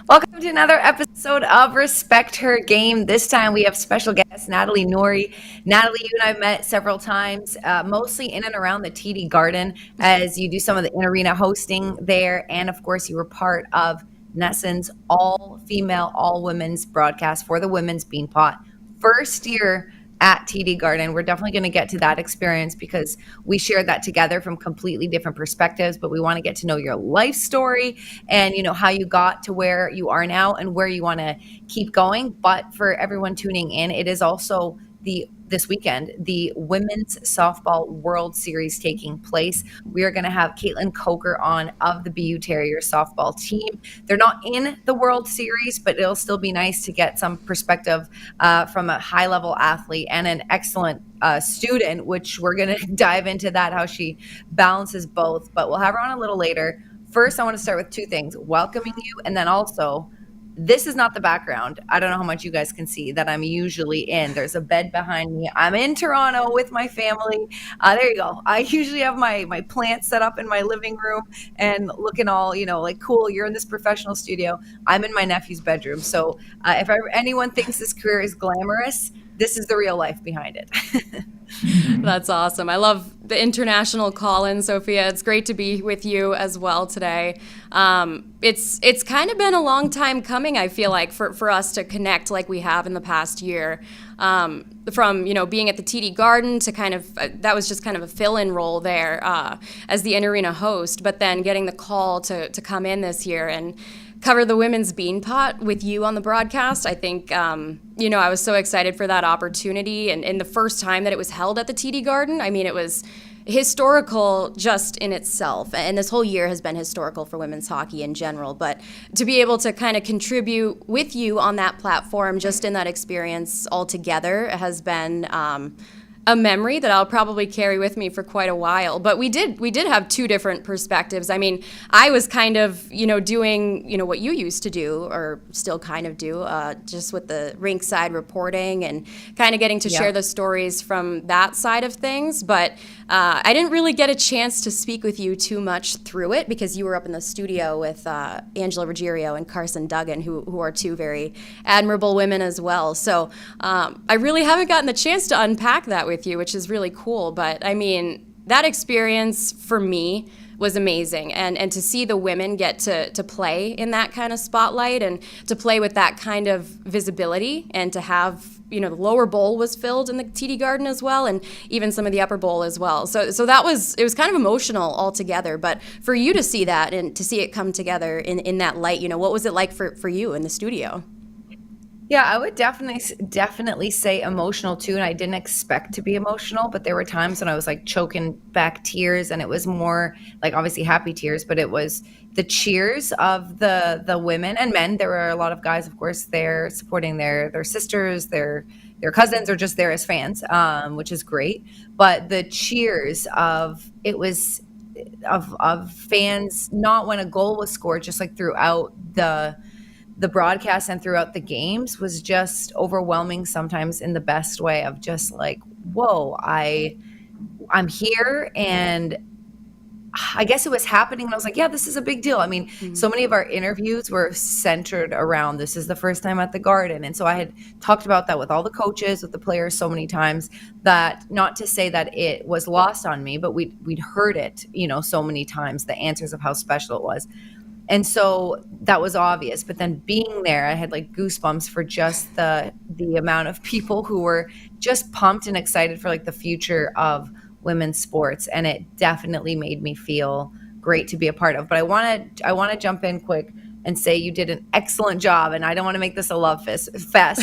Welcome to another episode of Respect Her Game. This time we have special guest Natalie Noury. Natalie, you and I have met several times, mostly in and around the TD Garden as you do some of the in-arena hosting there. And of course, you were part of Nesson's all-female, all-women's broadcast for the Women's Beanpot. First year at TD Garden. We're definitely going to get to that experience because we shared that together from completely different perspectives, but we want to get to know your life story and how you got to where you are now and where you want to keep going. But for everyone tuning in, it is also this weekend, the Women's Softball World Series taking place. We are going to have Caitlin Coker on of the BU Terriers softball team. They're not in the World Series, but it'll still be nice to get some perspective from a high-level athlete and an excellent student, which we're going to dive into that, how she balances both. But we'll have her on a little later. First, I want to start with two things, welcoming you, and then also, this is not the background. I don't know how much you guys can see that I'm usually in. There's a bed behind me. I'm in Toronto with my family. There you go. I usually have my plants set up in my living room and looking all, like cool. You're in this professional studio. I'm in my nephew's bedroom. So if anyone thinks this career is glamorous, this is the real life behind it. That's awesome. I love the international call-in, Sophia. It's great to be with you as well today. It's kind of been a long time coming, I feel like, for us to connect like we have in the past year. From being at the TD Garden to kind of that was just kind of a fill-in role there as the in-arena host, but then getting the call to come in this year and cover the Women's Beanpot with you on the broadcast. I think, I was so excited for that opportunity. And the first time that it was held at the TD Garden, I mean, it was historical just in itself. And this whole year has been historical for women's hockey in general. But to be able to kind of contribute with you on that platform, just in that experience altogether, has been a memory that I'll probably carry with me for quite a while. But we did have two different perspectives. I mean, I was kind of, doing, what you used to do or still kind of do, just with the rink side reporting and kind of getting to share the stories from that side of things. But I didn't really get a chance to speak with you too much through it because you were up in the studio with Angela Ruggiero and Carson Duggan, who are two very admirable women as well. So I really haven't gotten the chance to unpack that with you, which is really cool. But I mean, that experience for me was amazing. And to see the women get to play in that kind of spotlight and to play with that kind of visibility and to have, the lower bowl was filled in the TD Garden as well, and even some of the upper bowl as well. So it was kind of emotional altogether. But for you to see that and to see it come together in that light, what was it like for you in the studio? Yeah, I would definitely say emotional too, and I didn't expect to be emotional, but there were times when I was like choking back tears, and it was more like obviously happy tears, but it was the cheers of the women and men. There were a lot of guys, of course, there supporting their sisters, their cousins, or just there as fans, which is great. But the cheers of it was of fans, not when a goal was scored, just like throughout the broadcast and throughout the games, was just overwhelming sometimes in the best way of just like, whoa, I'm here. And I guess it was happening. And I was like, yeah, this is a big deal. I mean, so many of our interviews were centered around this is the first time at the Garden. And so I had talked about that with all the coaches, with the players so many times that, not to say that it was lost on me, but we'd heard it, so many times, the answers of how special it was. And so that was obvious. But then being there, I had like goosebumps for just the amount of people who were just pumped and excited for like the future of women's sports. And it definitely made me feel great to be a part of. But I want to jump in quick and say you did an excellent job. And I don't want to make this a love fest,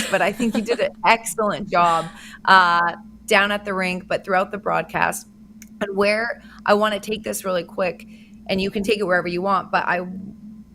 but I think you did an excellent job down at the rink, but throughout the broadcast. And where I want to take this really quick, and you can take it wherever you want, but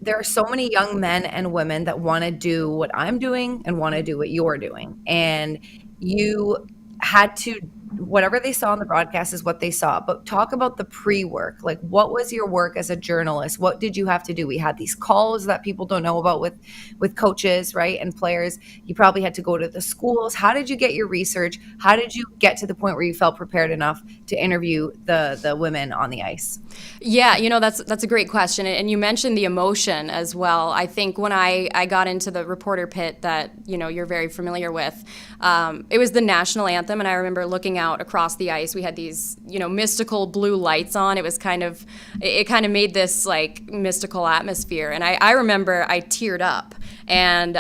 there are so many young men and women that want to do what I'm doing and want to do what you're doing. And you had to whatever they saw on the broadcast is what they saw. But talk about the pre-work. Like, what was your work as a journalist? What did you have to do? We had these calls that people don't know about with coaches, right, and players. You probably had to go to the schools. How did you get your research? How did you get to the point where you felt prepared enough to interview the women on the ice? Yeah, that's a great question, and you mentioned the emotion as well. I think when I got into the reporter pit that you're very familiar with, it was the national anthem, and I remember looking out across the ice. We had these mystical blue lights on. It kind of made this like mystical atmosphere, and I remember I teared up, and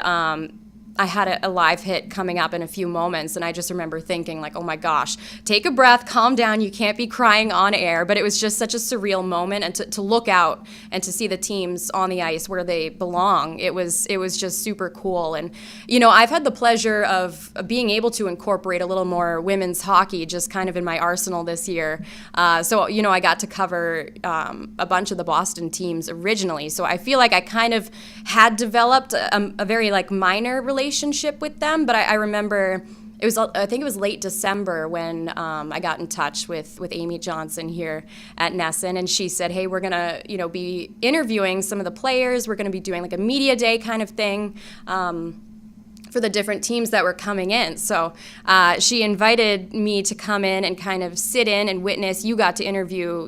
I had a live hit coming up in a few moments, and I just remember thinking like, oh my gosh, take a breath, calm down, you can't be crying on air. But it was just such a surreal moment, and to look out and to see the teams on the ice where they belong, it was just super cool. And I've had the pleasure of being able to incorporate a little more women's hockey just kind of in my arsenal this year. So I got to cover a bunch of the Boston teams originally, so I feel like I kind of had developed a very like minor relationship with them. But I remember I think it was late December when I got in touch with Amy Johnson here at Nesson, and she said, hey, we're gonna be interviewing some of the players. We're gonna be doing like a media day kind of thing for the different teams that were coming in. So she invited me to come in and kind of sit in and witness. You got to interview,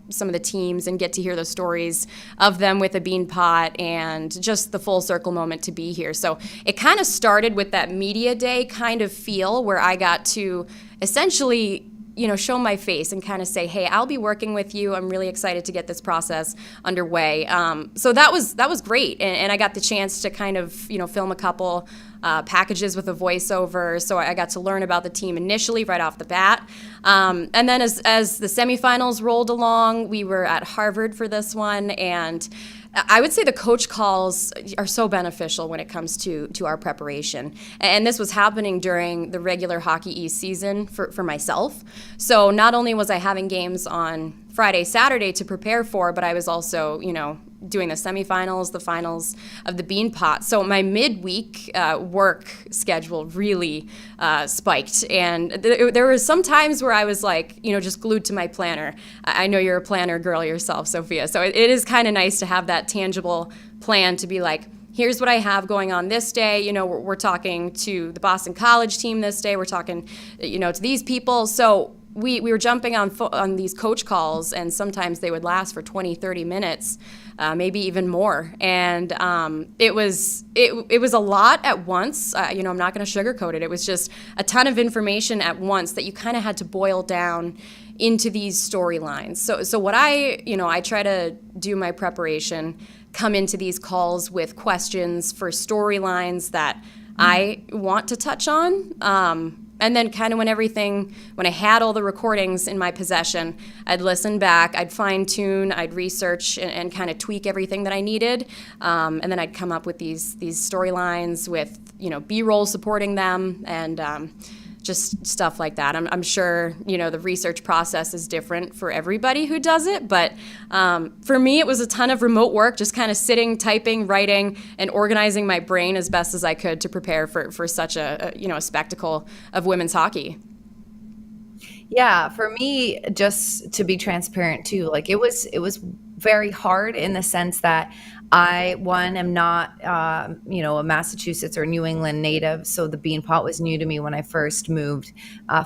some of the teams and get to hear the stories of them with a bean pot, and just the full circle moment to be here. So it kind of started with that media day kind of feel where I got to essentially show my face and kind of say, hey, I'll be working with you. I'm really excited to get this process underway. So that was great. And I got the chance to kind of, film a couple packages with a voiceover. So I got to learn about the team initially right off the bat. And then as the semifinals rolled along, we were at Harvard for this one. And I would say the coach calls are so beneficial when it comes to our preparation. And this was happening during the regular Hockey East season for myself. So not only was I having games on Friday, Saturday to prepare for, but I was also, doing the semifinals, the finals of the Bean Pot. So my midweek work schedule really spiked. And there were some times where I was like, just glued to my planner. I know you're a planner girl yourself, Sophia. So it is kind of nice to have that tangible plan to be like, here's what I have going on this day. We're talking to the Boston College team this day. We're talking, to these people. So we were jumping on these coach calls, and sometimes they would last for 20, 30 minutes, maybe even more. And it was a lot at once. I'm not going to sugarcoat it. It was just a ton of information at once that you kind of had to boil down into these storylines. So what I try to do my preparation, come into these calls with questions for storylines that I want to touch on. And then kind of when I had all the recordings in my possession, I'd listen back, I'd fine tune, I'd research and kind of tweak everything that I needed. And then I'd come up with these storylines with, B-roll supporting them, and just stuff like that. I'm sure, the research process is different for everybody who does it, but for me, it was a ton of remote work, just kind of sitting, typing, writing, and organizing my brain as best as I could to prepare for such a spectacle of women's hockey. Yeah, for me, just to be transparent too, like it was very hard in the sense that I, one, am not, a Massachusetts or New England native. So the Bean Pot was new to me when I first moved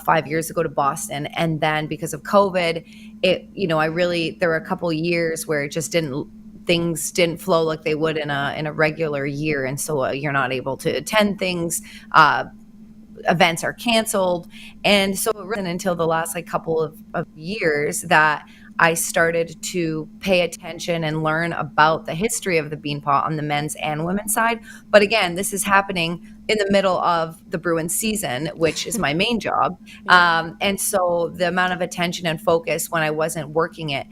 5 years ago to Boston. And then because of COVID, there were a couple years where it just things didn't flow like they would in a regular year. And so you're not able to attend things. Events are canceled. And so it wasn't until the last couple of years that I started to pay attention and learn about the history of the Bean Pot on the men's and women's side. But again, this is happening in the middle of the Bruins season, which is my main job. And so the amount of attention and focus when I wasn't working it,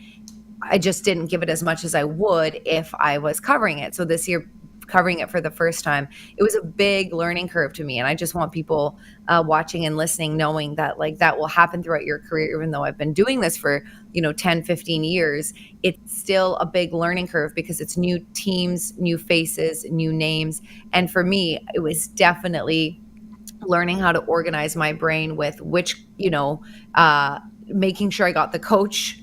I just didn't give it as much as I would if I was covering it. So this year, covering it for the first time, it was a big learning curve to me. And I just want people watching and listening, knowing that that will happen throughout your career. Even though I've been doing this for, 10, 15 years, it's still a big learning curve because it's new teams, new faces, new names. And for me, it was definitely learning how to organize my brain with which, making sure I got the coach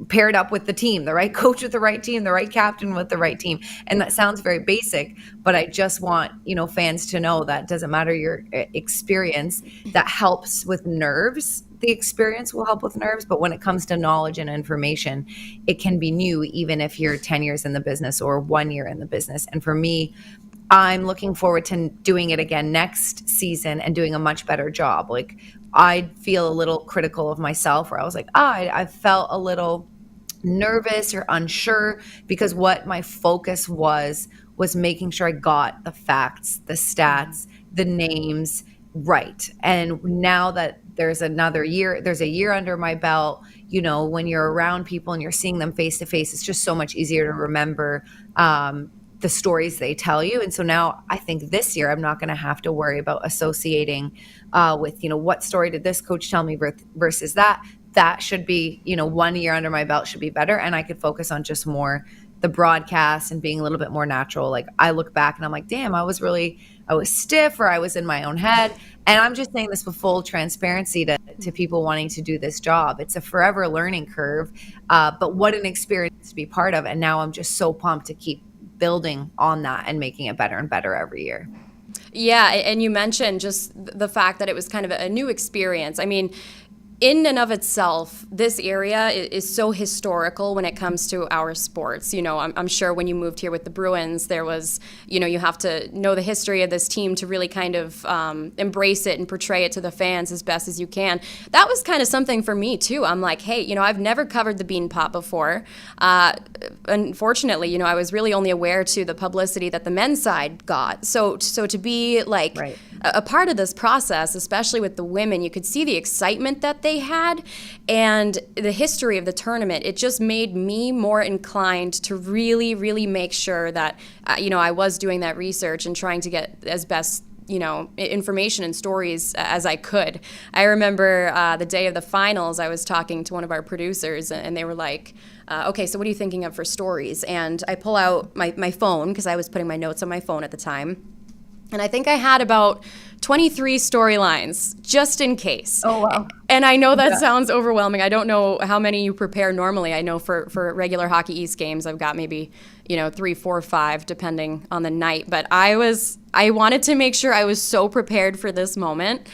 paired up with the team, the right coach with the right team, the right captain with the right team. And that sounds very basic, but I just want, fans to know that doesn't matter your experience, that helps with nerves. The experience will help with nerves, but when it comes to knowledge and information, it can be new, even if you're 10 years in the business or 1 year in the business. And for me, I'm looking forward to doing it again next season and doing a much better job. Like, I feel a little critical of myself where I was like, I felt a little nervous or unsure because what my focus was making sure I got the facts, the stats, the names right. And now that there's a year under my belt, when you're around people and you're seeing them face to face, it's just so much easier to remember the stories they tell you. And so now I think this year I'm not going to have to worry about associating with, what story did this coach tell me versus that. That should be, 1 year under my belt should be better. And I could focus on just more the broadcast and being a little bit more natural. Like, I look back and I'm like, damn, I was stiff, or I was in my own head. And I'm just saying this with full transparency to people wanting to do this job. It's a forever learning curve, but what an experience to be part of. And now I'm just so pumped to keep building on that and making it better and better every year. Yeah, and you mentioned just the fact that it was kind of a new experience. I mean, in and of itself, this area is so historical when it comes to our sports. I'm sure when you moved here with the Bruins, there was, you have to know the history of this team to really kind of embrace it and portray it to the fans as best as you can. That was kind of something for me, too. I'm like, hey, I've never covered the Bean Pot before. Unfortunately, I was really only aware to the publicity that the men's side got. So to be like Right. a part of this process, especially with the women, you could see the excitement that they had and the history of the tournament. It just made me more inclined to really, really make sure that, I was doing that research and trying to get as best information and stories as I could. I remember the day of the finals, I was talking to one of our producers and they were like, okay, so what are you thinking of for stories? And I pull out my phone because I was putting my notes on my phone at the time. And I think I had about 23 storylines, just in case. Oh, wow. And I know that sounds overwhelming. I don't know how many you prepare normally. I know for regular Hockey East games, I've got maybe, 3, 4, 5, depending on the night. But I wanted to make sure I was so prepared for this moment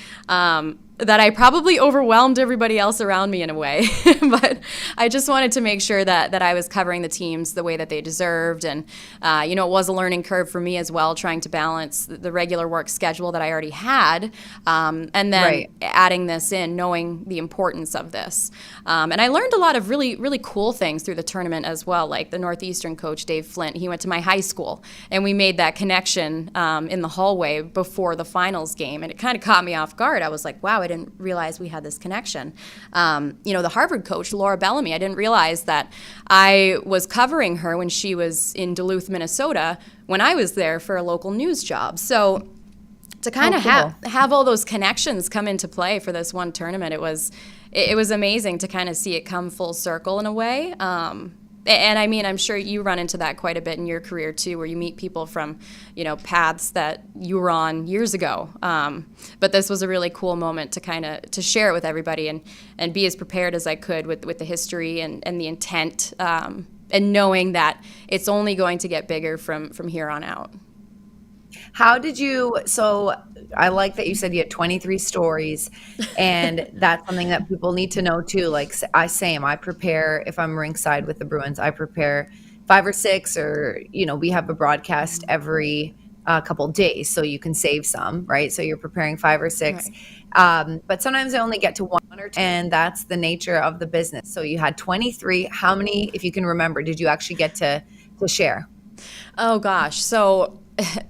that I probably overwhelmed everybody else around me in a way. But I just wanted to make sure that I was covering the teams the way that they deserved. And, it was a learning curve for me as well, trying to balance the regular work schedule that I already had, and then adding this in, knowing the importance of this. And I learned a lot of really, really cool things through the tournament as well, like the Northeastern coach, Dave Flint. He went to my high school, and we made that connection in the hallway before the finals game. And it kind of caught me off guard. I was like, wow, I didn't realize we had this connection. The Harvard coach, Laura Bellamy, I didn't realize that I was covering her when she was in Duluth, Minnesota, when I was there for a local news job. So to kind of have all those connections come into play for this one tournament, it was amazing to kind of see it come full circle in a way. And I mean, I'm sure you run into that quite a bit in your career too, where you meet people from, paths that you were on years ago. But this was a really cool moment to share it with everybody and be as prepared as I could with the history and the intent, and knowing that it's only going to get bigger from here on out. So I like that you said you had 23 stories, and that's something that people need to know too. Like I prepare, if I'm ringside with the Bruins, I prepare 5 or 6, or, we have a broadcast every couple days, so you can save some, right? So you're preparing 5 or 6. Right. But sometimes I only get to 1 or 2, and that's the nature of the business. So you had 23. How many, if you can remember, did you actually get to share? Oh gosh. So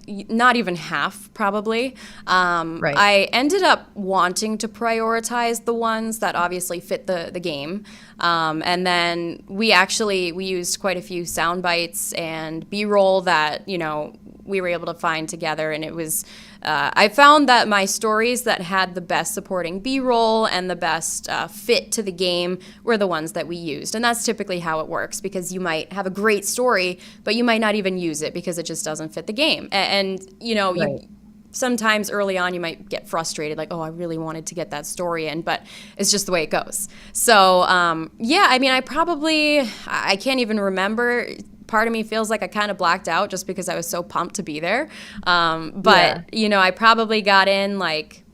not even half, probably. Right. I ended up wanting to prioritize the ones that obviously fit the game. And then we used quite a few sound bites and B-roll that, we were able to find together. And it was, I found that my stories that had the best supporting B-roll and the best fit to the game were the ones that we used. And that's typically how it works, because you might have a great story, but you might not even use it because it just doesn't fit the game. And Right. sometimes early on you might get frustrated, like, oh, I really wanted to get that story in, but it's just the way it goes. So yeah, I mean, I can't even remember. Part of me feels like I kind of blacked out just because I was so pumped to be there. But I probably got in like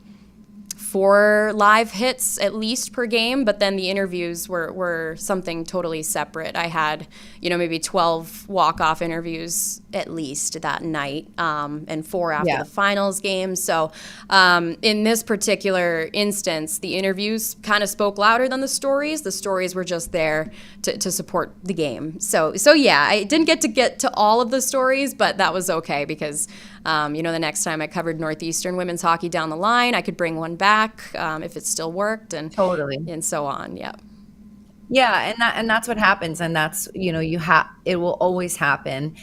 4 live hits at least per game, but then the interviews were something totally separate. I had, maybe 12 walk-off interviews at least that night, and 4 after the finals game. So in this particular instance, the interviews kind of spoke louder than the stories. The stories were just there to support the game. So yeah, I didn't get to all of the stories, but that was okay because the next time I covered Northeastern women's hockey down the line, I could bring one back if it still worked, and totally, and so on. Yeah. Yeah, and that's what happens, and that's it will always happen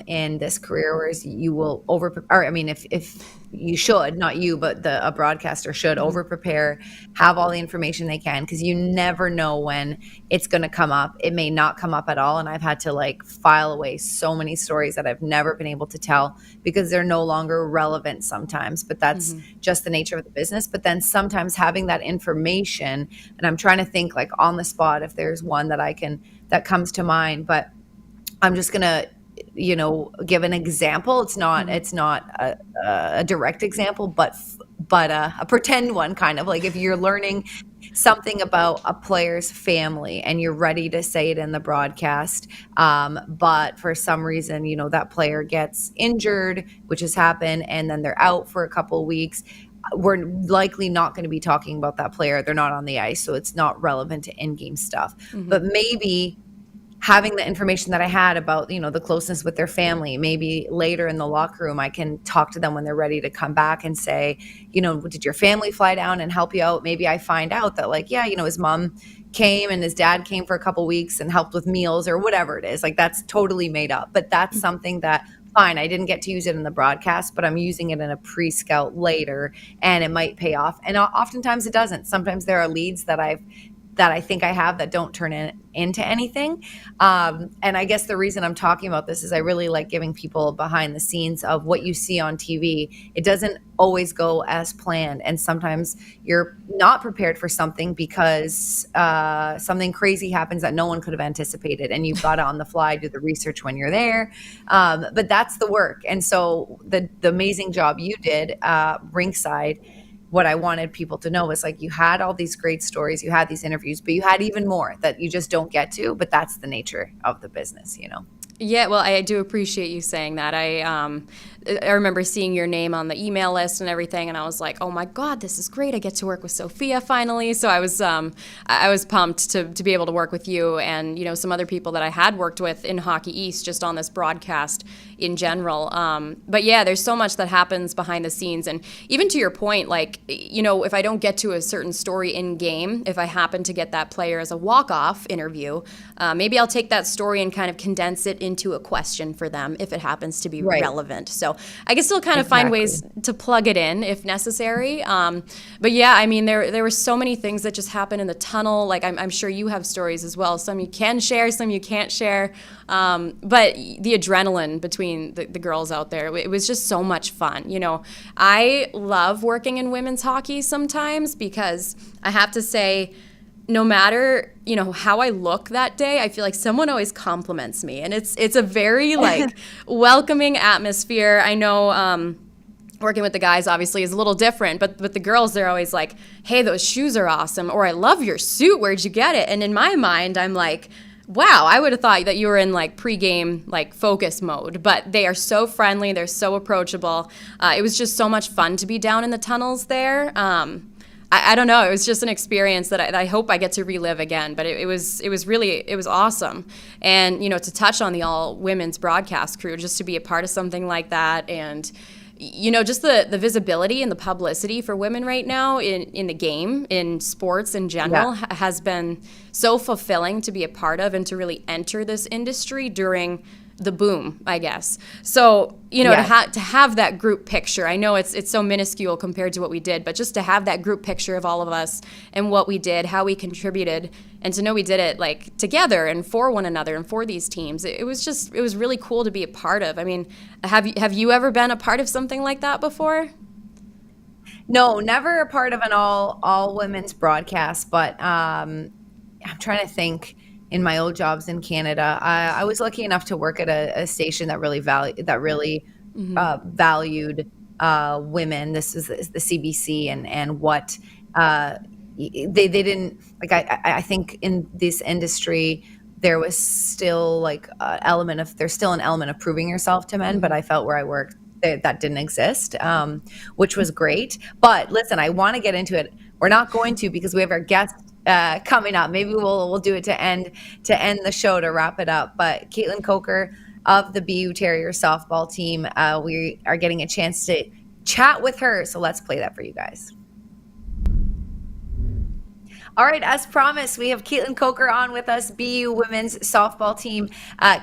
in this career, whereas you will or I mean, if you should, not you, but a broadcaster should over prepare, have all the information they can, because you never know when it's going to come up. It may not come up at all, and I've had to like file away so many stories that I've never been able to tell because they're no longer relevant sometimes, but that's just the nature of the business. But then sometimes having that information, and I'm trying to think like on the spot if there's one that comes to mind, but I'm just going to give an example. It's not a direct example, but a pretend one, kind of like if you're learning something about a player's family and you're ready to say it in the broadcast, but for some reason, that player gets injured, which has happened, and then they're out for a couple of weeks. We're likely not going to be talking about that player. They're not on the ice, so it's not relevant to in-game stuff. But maybe having the information that I had about, the closeness with their family, maybe later in the locker room, I can talk to them when they're ready to come back and say, did your family fly down and help you out? Maybe I find out that his mom came and his dad came for a couple weeks and helped with meals or whatever it is. Like, that's totally made up, but that's something that, fine, I didn't get to use it in the broadcast, but I'm using it in a pre-scout later and it might pay off. And oftentimes it doesn't. Sometimes there are leads that I think I have that don't turn into anything. And I guess the reason I'm talking about this is I really like giving people behind the scenes of what you see on TV. It doesn't always go as planned. And sometimes you're not prepared for something because something crazy happens that no one could have anticipated. And you've got to on the fly do the research when you're there. But that's the work. And so the amazing job you did rinkside, what I wanted people to know was like, you had all these great stories, you had these interviews, but you had even more that you just don't get to, but that's the nature of the business, Yeah, well, I do appreciate you saying that. I remember seeing your name on the email list and everything, and I was like, oh my God, this is great. I get to work with Sophia finally. So I was pumped to be able to work with you and, some other people that I had worked with in Hockey East just on this broadcast in general. But yeah, there's so much that happens behind the scenes. And even to your point, like, if I don't get to a certain story in game, if I happen to get that player as a walk-off interview, maybe I'll take that story and kind of condense it into a question for them if it happens to be relevant. So I can still kind of find ways to plug it in if necessary. But yeah, I mean, there were so many things that just happened in the tunnel. Like I'm sure you have stories as well. Some you can share, some you can't share. But the adrenaline between the girls out there, it was just so much fun. I love working in women's hockey sometimes because I have to say, no matter, how I look that day, I feel like someone always compliments me. And it's a very welcoming atmosphere. I know working with the guys obviously is a little different, but with the girls, they're always like, hey, those shoes are awesome. Or I love your suit. Where'd you get it? And in my mind, I'm like, wow, I would have thought that you were in pregame focus mode, but they are so friendly. They're so approachable. It was just so much fun to be down in the tunnels there. I don't know. It was just an experience that I hope I get to relive again. But it was awesome. And, to touch on the all women's broadcast crew, just to be a part of something like that. And, just the visibility and the publicity for women right now in the game, in sports in general, has been so fulfilling to be a part of and to really enter this industry during the boom, I guess. So, Yes. to have that group picture, I know it's so minuscule compared to what we did, but just to have that group picture of all of us and what we did, how we contributed, and to know we did it like together and for one another and for these teams, it was really cool to be a part of. I mean, have you ever been a part of something like that before? No, never a part of an all women's broadcast, but I'm trying to think. In my old jobs in Canada, I was lucky enough to work at a station that really valued women. This is the CBC, and what they didn't like. I think in this industry there was still like there's still an element of proving yourself to men, but I felt where I worked that didn't exist, which was great. But listen, I want to get into it. We're not going to, because we have our guest coming up. Maybe we'll do it to end the show, to wrap it up. But Caitlin Coker of the BU Terrier softball team, we are getting a chance to chat with her. So let's play that for you guys. All right, as promised, we have Caitlin Coker on with us, BU women's softball team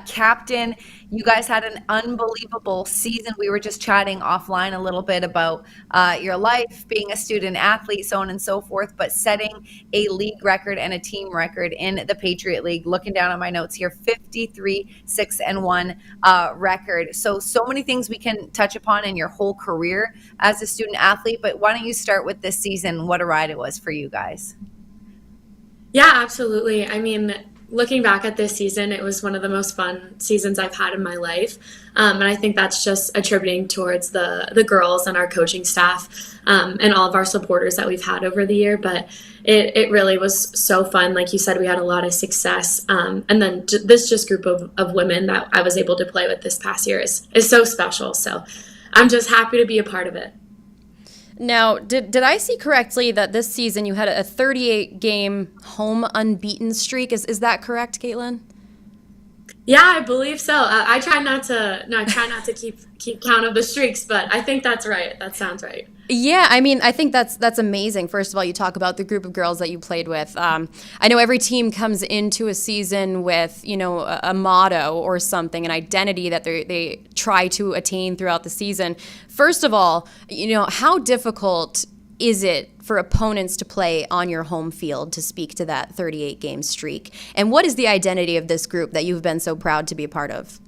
captain. You guys had an unbelievable season. We were just chatting offline a little bit about your life, being a student athlete, so on and so forth, but setting a league record and a team record in the Patriot League. Looking down at my notes here, 53-6-1 record. So many things we can touch upon in your whole career as a student athlete, but why don't you start with this season, what a ride it was for you guys? Yeah, absolutely. I mean, looking back at this season, it was one of the most fun seasons I've had in my life. And I think that's just attributing towards the girls and our coaching staff, and all of our supporters that we've had over the year. But it really was so fun. Like you said, we had a lot of success. And then this just group of women that I was able to play with this past year is so special. So I'm just happy to be a part of it. Now, did I see correctly that this season you had a 38-game home unbeaten streak? Is that correct, Caitlin? Yeah, I believe so. I try not to keep count of the streaks, but I think that's right. That sounds right. Yeah, I mean, I think that's amazing. First of all, you talk about the group of girls that you played with. I know every team comes into a season with, a motto or something, an identity that they try to attain throughout the season. First of all, how difficult is it for opponents to play on your home field, to speak to that 38-game streak? And what is the identity of this group that you've been so proud to be a part of?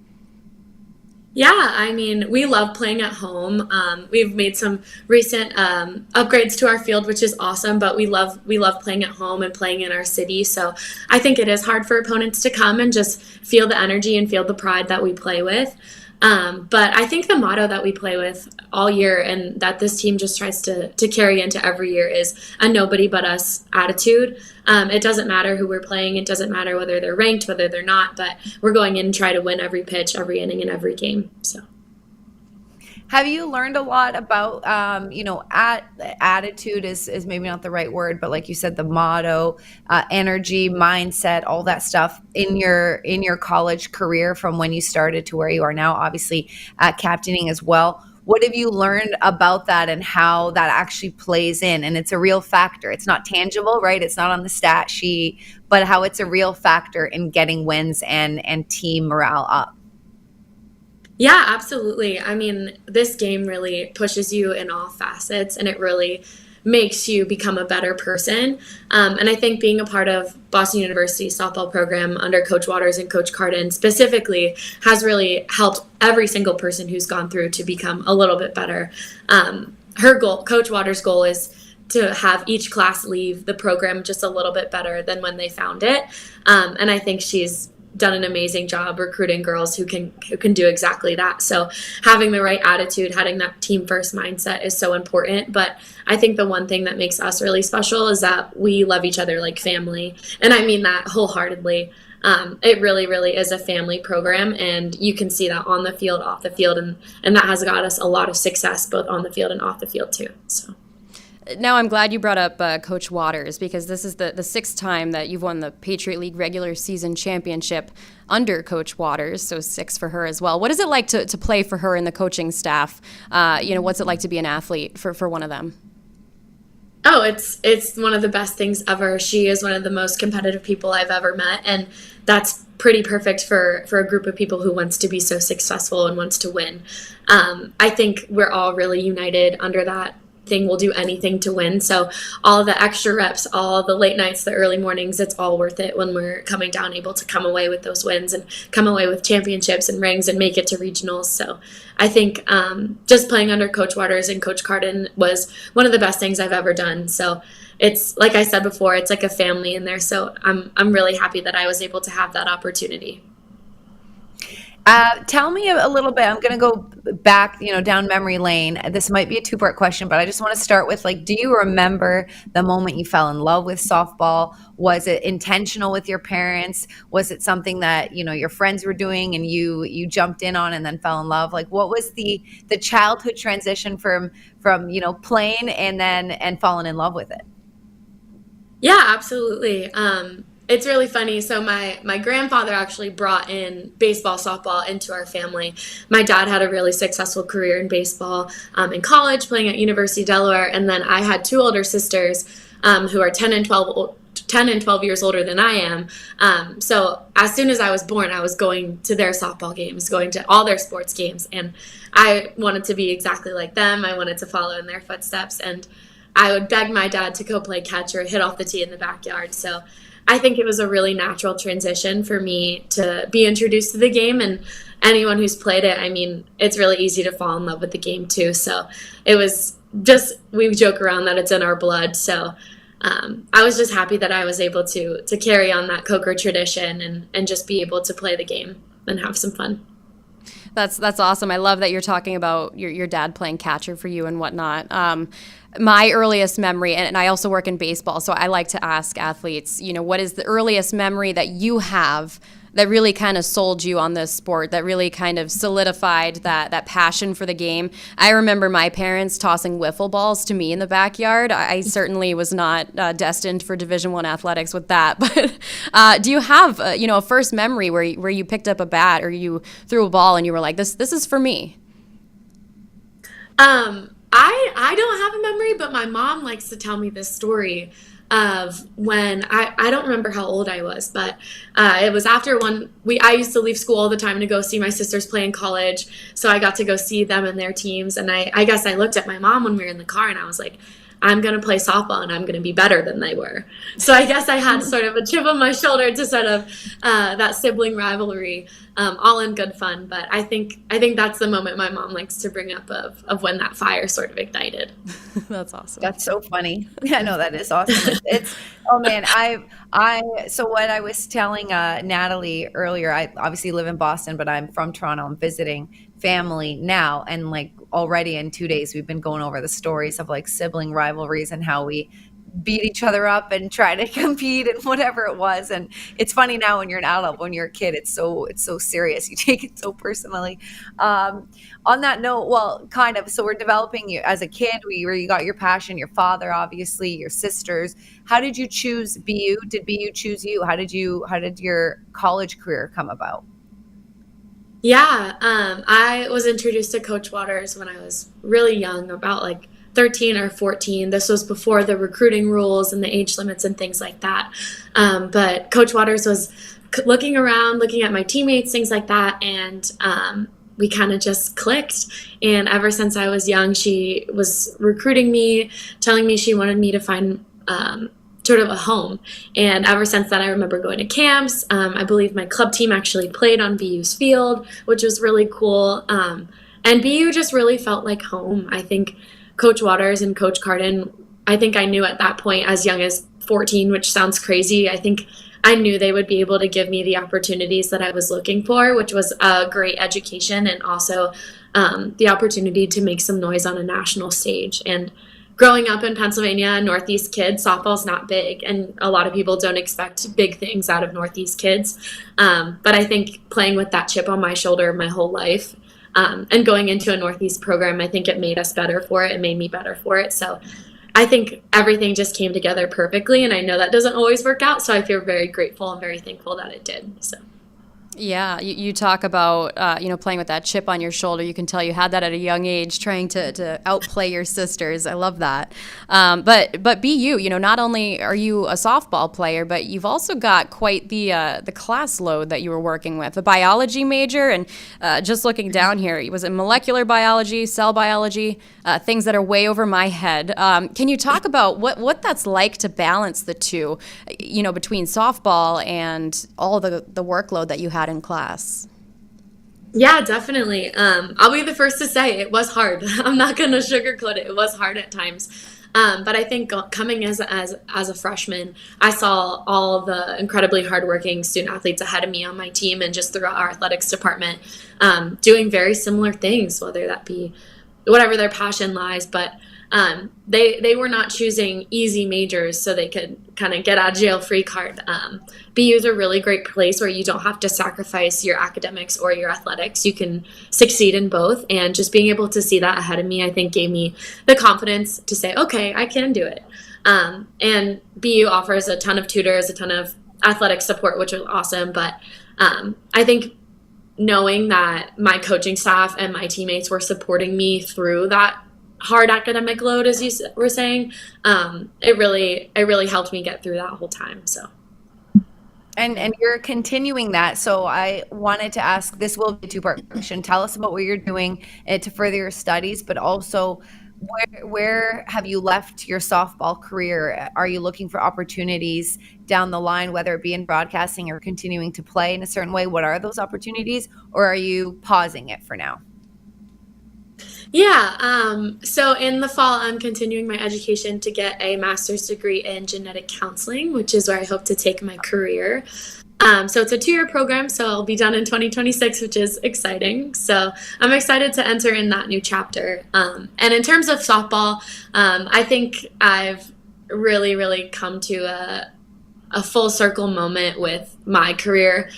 Yeah, I mean, we love playing at home. We've made some recent upgrades to our field, which is awesome, but we love playing at home and playing in our city. So I think it is hard for opponents to come and just feel the energy and feel the pride that we play with. But I think the motto that we play with all year, and that this team just tries to carry into every year, is a nobody but us attitude. It doesn't matter who we're playing. It doesn't matter whether they're ranked, whether they're not, but we're going in and try to win every pitch, every inning, and every game. So. Have you learned a lot about, attitude is maybe not the right word, but like you said, the motto, energy, mindset, all that stuff in your college career from when you started to where you are now, obviously captaining as well. What have you learned about that and how that actually plays in? And it's a real factor. It's not tangible, right? It's not on the stat sheet, but how it's a real factor in getting wins and team morale up. Yeah, absolutely. I mean, this game really pushes you in all facets, and it really makes you become a better person. And I think being a part of Boston University's softball program under Coach Waters and Coach Carden specifically has really helped every single person who's gone through to become a little bit better. Coach Waters' goal is to have each class leave the program just a little bit better than when they found it. And I think she's done an amazing job recruiting girls who can do exactly that. So having the right attitude, having that team first mindset is so important. But I think the one thing that makes us really special is that we love each other like family. And I mean that wholeheartedly. It really, really is a family program, and you can see that on the field, off the field, and that has got us a lot of success both on the field and off the field too. So. Now, I'm glad you brought up Coach Waters, because this is the sixth time that you've won the Patriot League regular season championship under Coach Waters, so 6 for her as well. What is it like to play for her in the coaching staff? What's it like to be an athlete for one of them? Oh, it's one of the best things ever. She is one of the most competitive people I've ever met, and that's pretty perfect for a group of people who wants to be so successful and wants to win. I think we're all really united under that thing. We'll do anything to win. So all the extra reps, all the late nights, the early mornings, it's all worth it when we're coming down, able to come away with those wins and come away with championships and rings and make it to regionals. So I think just playing under Coach Waters and Coach Carden was one of the best things I've ever done. So it's like I said before, it's like a family in there. So I'm really happy that I was able to have that opportunity. Tell me a little bit. I'm going to go back, down memory lane. This might be a two-part question, but I just want to start with, do you remember the moment you fell in love with softball? Was it intentional with your parents? Was it something that, your friends were doing and you jumped in on and then fell in love? What was the childhood transition from playing and falling in love with it? Yeah, absolutely. It's really funny. So my grandfather actually brought in baseball, softball into our family. My dad had a really successful career in baseball in college, playing at University of Delaware. And then I had two older sisters who are 10 and 12 years older than I am. So as soon as I was born, I was going to their softball games, going to all their sports games. And I wanted to be exactly like them. I wanted to follow in their footsteps. And I would beg my dad to go play catch or hit off the tee in the backyard. So I think it was a really natural transition for me to be introduced to the game, and anyone who's played it, I mean, it's really easy to fall in love with the game too. So it was just, we joke around that it's in our blood. So I was just happy that I was able to carry on that Coker tradition and just be able to play the game and have some fun. That's awesome. I love that you're talking about your dad playing catcher for you and whatnot. My earliest memory, and I also work in baseball, so I like to ask athletes, what is the earliest memory that you have that really kind of sold you on this sport, that really kind of solidified that passion for the game? I remember my parents tossing wiffle balls to me in the backyard. I certainly was not destined for Division I athletics with that. But do you have a first memory where you picked up a bat or you threw a ball and you were like, this is for me? I don't have a memory, but my mom likes to tell me this story of when I don't remember how old I was, but it was after I used to leave school all the time to go see my sisters play in college. So I got to go see them and their teams. And I guess I looked at my mom when we were in the car and I was like, I'm going to play softball and I'm going to be better than they were. So I guess I had sort of a chip on my shoulder to sort of that sibling rivalry, all in good fun. But I think that's the moment my mom likes to bring up of when that fire sort of ignited. That's awesome. That's so funny. Yeah, no, that is awesome. It's oh man, so what I was telling Natalie earlier, I obviously live in Boston, but I'm from Toronto. I'm visiting family now, and already in 2 days we've been going over the stories of sibling rivalries and how we beat each other up and try to compete and whatever it was. And it's funny now when you're an adult, when you're a kid, it's so serious. You take it so personally. On that note, well, kind of, so we're developing you as a kid, where you got your passion, your father, obviously, your sisters. How did you choose BU? Did BU choose you? How did your college career come about? Yeah, I was introduced to Coach Waters when I was really young, about 13 or 14. This was before the recruiting rules and the age limits and things like that. But Coach Waters was looking around, looking at my teammates, things like that, and we kind of just clicked. And ever since I was young, she was recruiting me, telling me she wanted me to find sort of a home. And ever since then, I remember going to camps. I believe my club team actually played on BU's field, which was really cool. And BU just really felt like home. I think Coach Waters and Coach Carden, I think I knew at that point, as young as 14, which sounds crazy, I think I knew they would be able to give me the opportunities that I was looking for, which was a great education and also the opportunity to make some noise on a national stage. And growing up in Pennsylvania, Northeast kids, softball's not big, and a lot of people don't expect big things out of Northeast kids. But I think playing with that chip on my shoulder my whole life, and going into a Northeast program, I think it made us better for it. It made me better for it. So I think everything just came together perfectly, and I know that doesn't always work out, so I feel very grateful and very thankful that it did. So. Yeah, you talk about playing with that chip on your shoulder. You can tell you had that at a young age, trying to outplay your sisters. I love that. But BU, not only are you a softball player, but you've also got quite the class load that you were working with. A biology major, and just looking down here, it was in molecular biology, cell biology, things that are way over my head. Can you talk about what that's like to balance the two, between softball and all the workload that you had in class? Yeah, definitely. I'll be the first to say it was hard. I'm not going to sugarcoat it. It was hard at times. But I think coming as a freshman, I saw all the incredibly hardworking student athletes ahead of me on my team and just throughout our athletics department, doing very similar things, whether that be whatever their passion lies. But they were not choosing easy majors so they could kind of get out of jail free card. BU is a really great place where you don't have to sacrifice your academics or your athletics. You can succeed in both. And just being able to see that ahead of me, I think gave me the confidence to say, okay, I can do it. And BU offers a ton of tutors, a ton of athletic support, which was awesome. But I think knowing that my coaching staff and my teammates were supporting me through that hard academic load, as you were saying, it really helped me get through that whole time. So. And you're continuing that. So I wanted to ask, this will be a two-part question. Tell us about what you're doing to further your studies, but also where have you left your softball career? Are you looking for opportunities down the line, whether it be in broadcasting or continuing to play in a certain way? What are those opportunities, or are you pausing it for now? Yeah, so in the fall, I'm continuing my education to get a master's degree in genetic counseling, which is where I hope to take my career. So it's a 2-year program, so I'll be done in 2026, which is exciting. So I'm excited to enter in that new chapter. And in terms of softball, I think I've really come to a full circle moment with my career.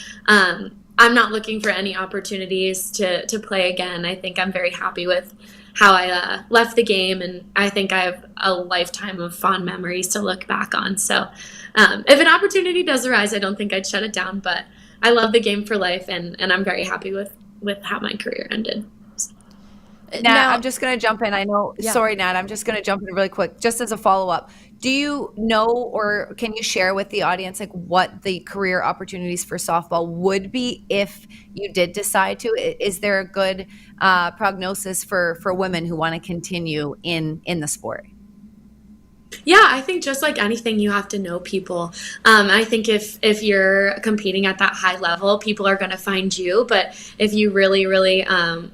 I'm not looking for any opportunities to play again. I think I'm very happy with how I left the game, and I think I have a lifetime of fond memories to look back on. So if an opportunity does arise, I don't think I'd shut it down, but I love the game for life, and I'm very happy with how my career ended. Nat, I'm just going to jump in. I know, Yeah. Sorry, Nat, I'm just going to jump in really quick, just as a follow-up. Do you know, or can you share with the audience, like, what the career opportunities for softball would be if you did decide to? Is there a good prognosis for women who want to continue in the sport? Yeah, I think just like anything, you have to know people. I think if you're competing at that high level, people are going to find you. But if you really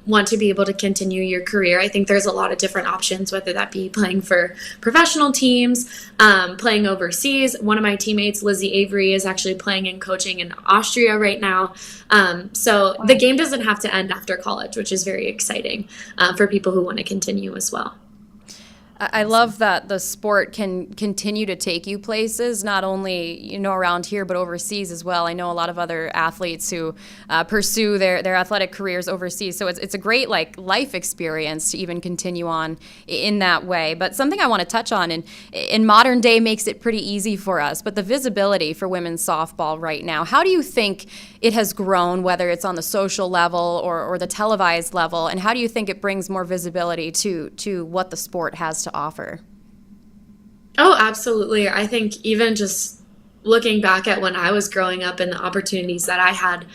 want to be able to continue your career, I think there's a lot of different options, whether that be playing for professional teams, playing overseas. One of my teammates, Lizzie Avery, is actually playing and coaching in Austria right now. So the game doesn't have to end after college, which is very exciting for people who want to continue as well. I love that the sport can continue to take you places, not only around here, but overseas as well. I know a lot of other athletes who pursue their athletic careers overseas. So it's a great life experience to even continue on in that way. But something I want to touch on in modern day makes it pretty easy for us, but the visibility for women's softball right now, how do you think it has grown, whether it's on the social level or the televised level, and how do you think it brings more visibility to what the sport has to offer? Oh, absolutely. I think even just looking back at when I was growing up and the opportunities that I had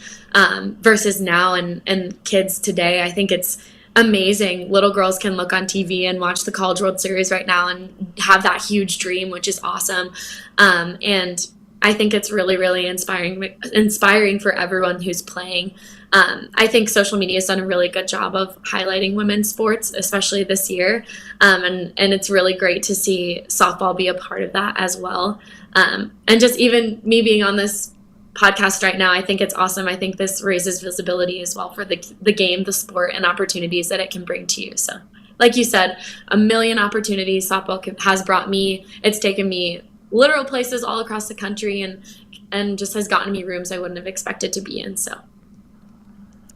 versus now and kids today, I think it's amazing. Little girls can look on TV and watch the College World Series right now and have that huge dream, which is awesome. And I think it's really inspiring for everyone who's playing. I think social media has done a really good job of highlighting women's sports, especially this year. And it's really great to see softball be a part of that as well. And just even me being on this podcast right now, I think it's awesome. I think this raises visibility as well for the game, the sport, and opportunities that it can bring to you. So like you said, a million opportunities softball has brought me. It's taken me literal places all across the country and just has gotten me rooms I wouldn't have expected to be in. So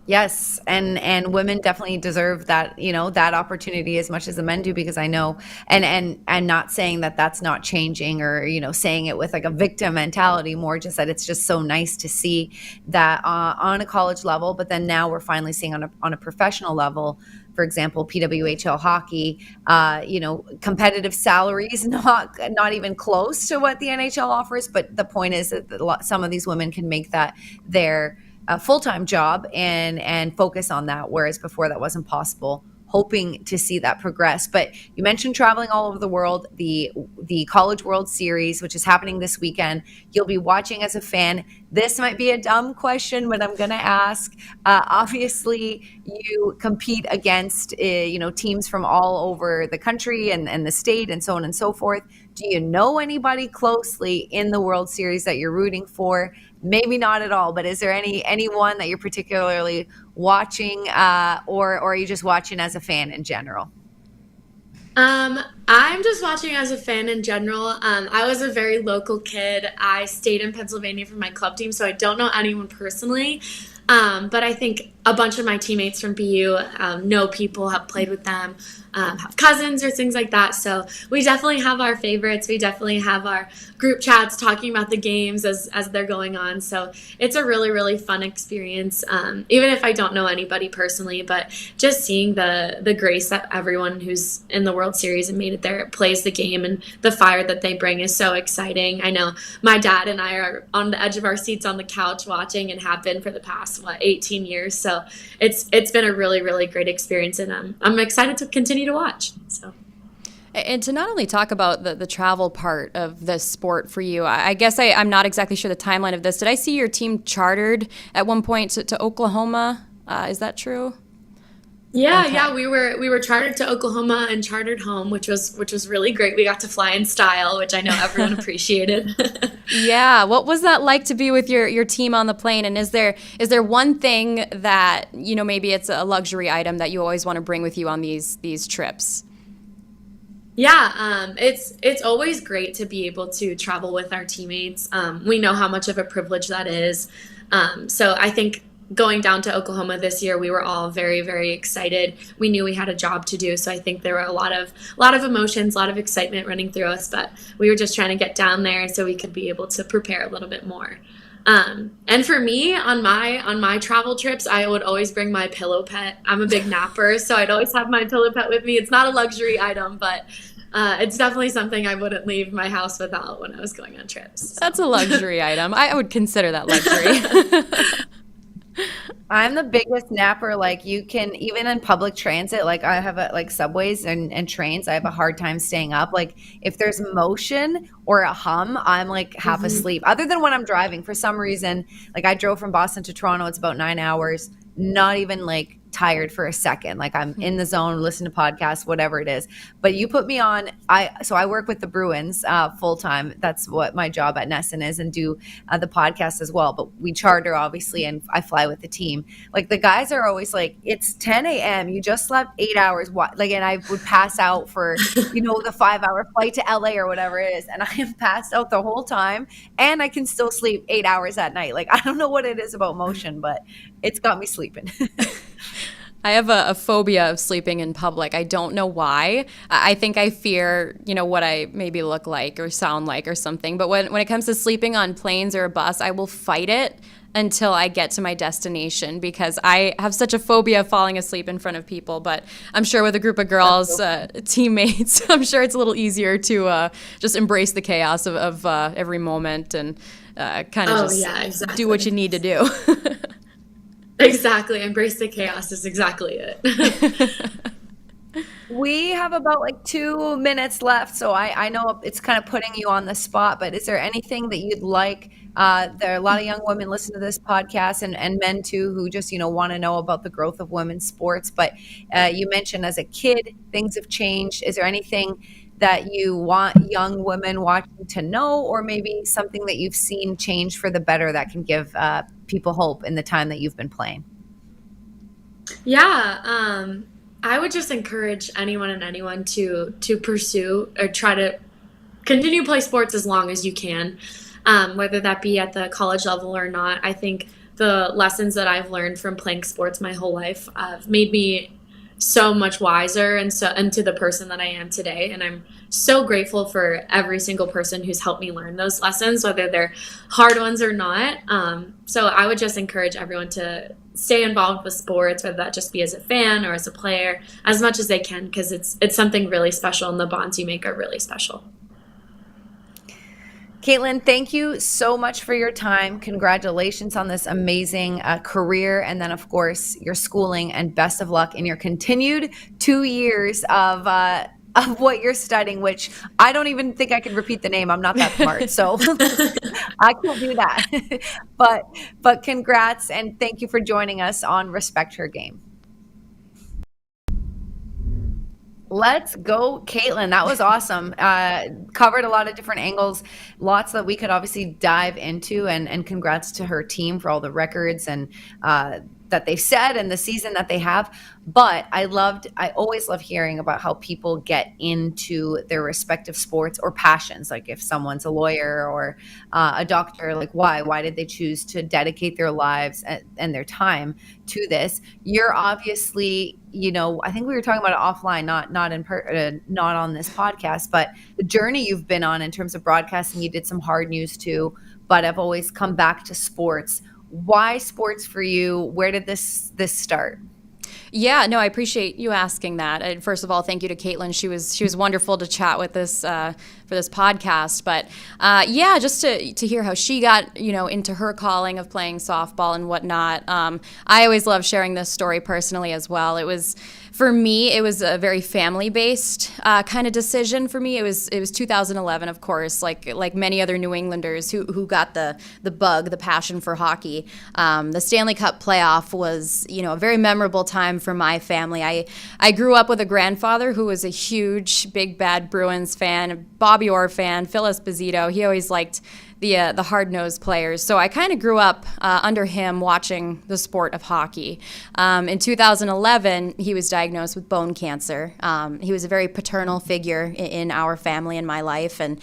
Yes, and women definitely deserve that, that opportunity as much as the men do, because I know, and not saying that that's not changing, or saying it with like a victim mentality, more just that it's just so nice to see that on a college level, but then now we're finally seeing on a professional level. For example, PWHL hockey, competitive salaries, not even close to what the NHL offers. But the point is that some of these women can make that their full-time job and focus on that, whereas before that wasn't possible. Hoping to see that progress. But you mentioned traveling all over the world. The College World Series, which is happening this weekend, you'll be watching as a fan. This might be a dumb question, but I'm going to ask. Obviously, you compete against teams from all over the country and the state and so on and so forth. Do you know anybody closely in the World Series that you're rooting for? Maybe not at all, but is there anyone that you're particularly watching, or are you just watching as a fan in general? I'm just watching as a fan in general. I was a very local kid. I stayed in Pennsylvania for my club team, so I don't know anyone personally. But I think a bunch of my teammates from BU know people, have played with them, have cousins or things like that. So we definitely have our favorites. We definitely have our group chats talking about the games as they're going on. So it's a really, really fun experience, even if I don't know anybody personally. But just seeing the grace that everyone who's in the World Series and made it there plays the game, and the fire that they bring is so exciting. I know my dad and I are on the edge of our seats on the couch watching, and have been for the past 18 years. So it's been a really, really great experience, and I'm excited to continue to watch. So. And to not only talk about the travel part of this sport for you, I guess I'm not exactly sure the timeline of this. Did I see your team chartered at one point to Oklahoma? Is that true? Yeah, Okay. yeah, we were chartered to Oklahoma and chartered home, which was really great. We got to fly in style, which I know everyone appreciated. Yeah. What was that like to be with your team on the plane? And is there one thing that, maybe it's a luxury item that you always want to bring with you on these trips? Yeah, it's always great to be able to travel with our teammates. We know how much of a privilege that is. So I think going down to Oklahoma this year, we were all very, very excited. We knew we had a job to do, so I think there were a lot of emotions, a lot of excitement running through us. But we were just trying to get down there so we could be able to prepare a little bit more. And for me, on my travel trips, I would always bring my pillow pet. I'm a big napper, so I'd always have my pillow pet with me. It's not a luxury item, but it's definitely something I wouldn't leave my house without when I was going on trips. So. That's a luxury item. I would consider that luxury. I'm the biggest napper. Like, you can, even in public transit, like I have like subways and trains, I have a hard time staying up. Like, if there's motion or a hum, I'm like half asleep. Other than when I'm driving, for some reason, like I drove from Boston to Toronto, it's about 9 hours, not even like tired for a second. Like, I'm in the zone, listen to podcasts, whatever it is. But you put me on, so I work with the Bruins full time. That's what my job at Nesson is, and do the podcast as well. But we charter, obviously, and I fly with the team. Like, the guys are always like, it's 10 a.m. You just slept 8 hours. What? Like, and I would pass out for, the 5-hour flight to LA or whatever it is. And I am passed out the whole time, and I can still sleep 8 hours at night. Like, I don't know what it is about motion, but it's got me sleeping. I have a phobia of sleeping in public. I don't know why. I think I fear, what I maybe look like or sound like or something. But when it comes to sleeping on planes or a bus, I will fight it until I get to my destination, because I have such a phobia of falling asleep in front of people. But I'm sure with a group of girls, teammates, I'm sure it's a little easier to just embrace the chaos of every moment and kind of exactly. do what you need to do. Exactly. Embrace the chaos is exactly it. We have about like 2 minutes left, so I know it's kind of putting you on the spot, but is there anything that you'd like? There are a lot of young women listen to this podcast, and men too, who just, want to know about the growth of women's sports. But you mentioned as a kid, things have changed. Is there anything that you want young women watching to know, or maybe something that you've seen change for the better that can give people hope in the time that you've been playing? Yeah, I would just encourage anyone to pursue or try to continue to play sports as long as you can, whether that be at the college level or not. I think the lessons that I've learned from playing sports my whole life have made me so much wiser and so into the person that I am today. And I'm so grateful for every single person who's helped me learn those lessons, whether they're hard ones or not. So I would just encourage everyone to stay involved with sports, whether that just be as a fan or as a player, as much as they can, because it's something really special, and the bonds you make are really special. Caitlin, thank you so much for your time. Congratulations on this amazing career. And then, of course, your schooling, and best of luck in your continued 2 years of what you're studying, which I don't even think I could repeat the name. I'm not that smart. So I can't do that. But congrats, and thank you for joining us on Respect Her Game. Let's go, Caitlin. That was awesome. Covered a lot of different angles, lots that we could obviously dive into, and congrats to her team for all the records and that they've set and the season that they have. But I always love hearing about how people get into their respective sports or passions. Like if someone's a lawyer or a doctor, like why did they choose to dedicate their lives and their time to this? You're obviously, I think we were talking about it offline, not on this podcast, but the journey you've been on in terms of broadcasting. You did some hard news too, but I've always come back to sports. Why sports for you? Where did this start? Yeah, no, I appreciate you asking that. And first of all, thank you to Caitlin. She was wonderful to chat with this for this podcast. But yeah, just to hear how she got into her calling of playing softball and whatnot. I always love sharing this story personally as well. For me, it was a very family-based kind of decision for me. It was 2011, of course, like many other New Englanders who got the bug, the passion for hockey. The Stanley Cup playoff was, a very memorable time for my family. I grew up with a grandfather who was a huge Big Bad Bruins fan, Bobby Orr fan, Phil Esposito. He always liked the hard-nosed players. So I kind of grew up under him watching the sport of hockey. In 2011, he was diagnosed with bone cancer. He was a very paternal figure in our family and my life, and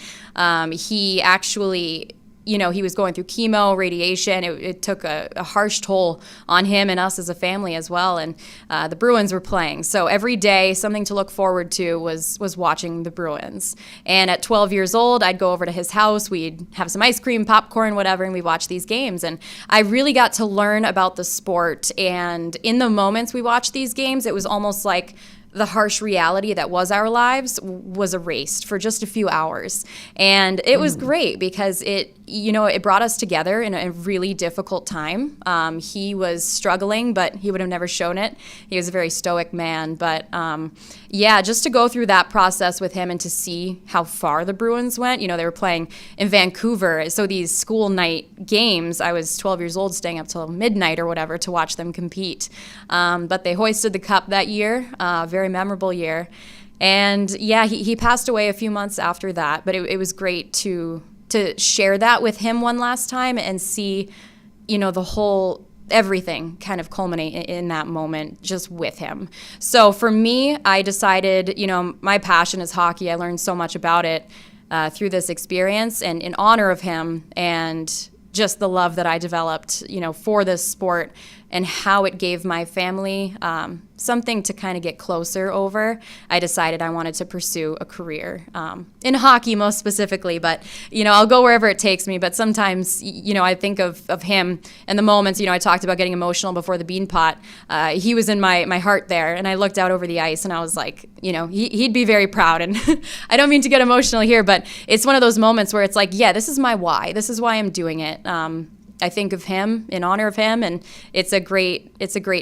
he actually he was going through chemo, radiation. It took a harsh toll on him and us as a family as well. And the Bruins were playing. So every day, something to look forward to was watching the Bruins. And at 12 years old, I'd go over to his house. We'd have some ice cream, popcorn, whatever, and we'd watch these games. And I really got to learn about the sport. And in the moments we watched these games, it was almost like the harsh reality that was our lives was erased for just a few hours. And it was great because it brought us together in a really difficult time. He was struggling, but he would have never shown it. He was a very stoic man. But just to go through that process with him and to see how far the Bruins went. They were playing in Vancouver. So these school night games, I was 12 years old, staying up till midnight or whatever to watch them compete. But they hoisted the cup that year, very memorable year. And yeah, he passed away a few months after that. But it was great to share that with him one last time and see, the whole everything kind of culminate in that moment just with him. So for me, I decided, my passion is hockey. I learned so much about it through this experience, and in honor of him and just the love that I developed, for this sport and how it gave my family something to kind of get closer over, I decided I wanted to pursue a career in hockey most specifically. But, I'll go wherever it takes me. But sometimes, I think of him and the moments, I talked about getting emotional before the bean pot. He was in my heart there. And I looked out over the ice and I was like, he'd be very proud. And I don't mean to get emotional here, but it's one of those moments where it's like, yeah, this is my why. This is why I'm doing it. I think of him in honor of him, and it's a great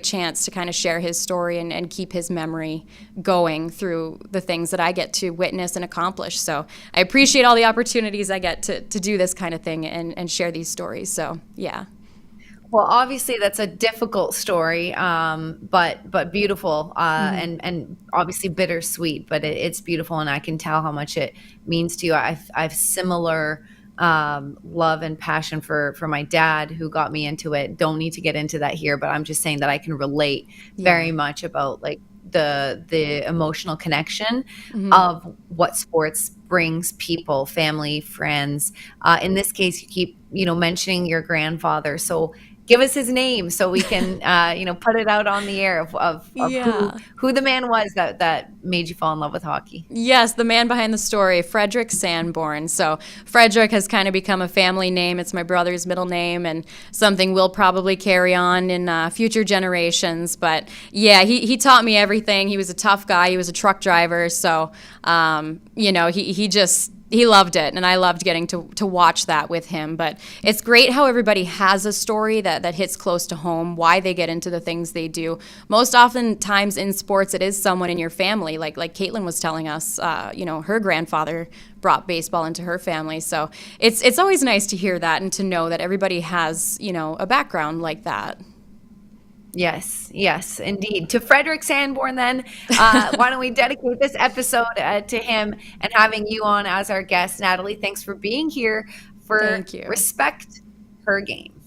chance to kind of share his story and keep his memory going through the things that I get to witness and accomplish. So I appreciate all the opportunities I get to do this kind of thing and share these stories. So yeah. Well, obviously that's a difficult story, but beautiful, and obviously bittersweet, but it's beautiful, and I can tell how much it means to you. I've similar love and passion for my dad, who got me into it. Don't need to get into that here, but I'm just saying that I can relate very much about like the emotional connection of what sports brings people, family, friends. In this case, you keep mentioning your grandfather. So give us his name so we can, put it out on the air of Yeah. who the man was that made you fall in love with hockey. Yes, the man behind the story, Frederick Sanborn. So Frederick has kind of become a family name. It's my brother's middle name, and something we'll probably carry on in future generations. But yeah, he taught me everything. He was a tough guy. He was a truck driver. So, he loved it, and I loved getting to watch that with him. But it's great how everybody has a story that hits close to home, why they get into the things they do. Most oftentimes in sports, it is someone in your family, like Caitlin was telling us, her grandfather brought baseball into her family. So it's always nice to hear that and to know that everybody has, a background like that. Yes, indeed. To Frederick Sanborn, then, why don't we dedicate this episode to him and having you on as our guest. Natalie, thanks for being here for Thank you. Respect Her Game.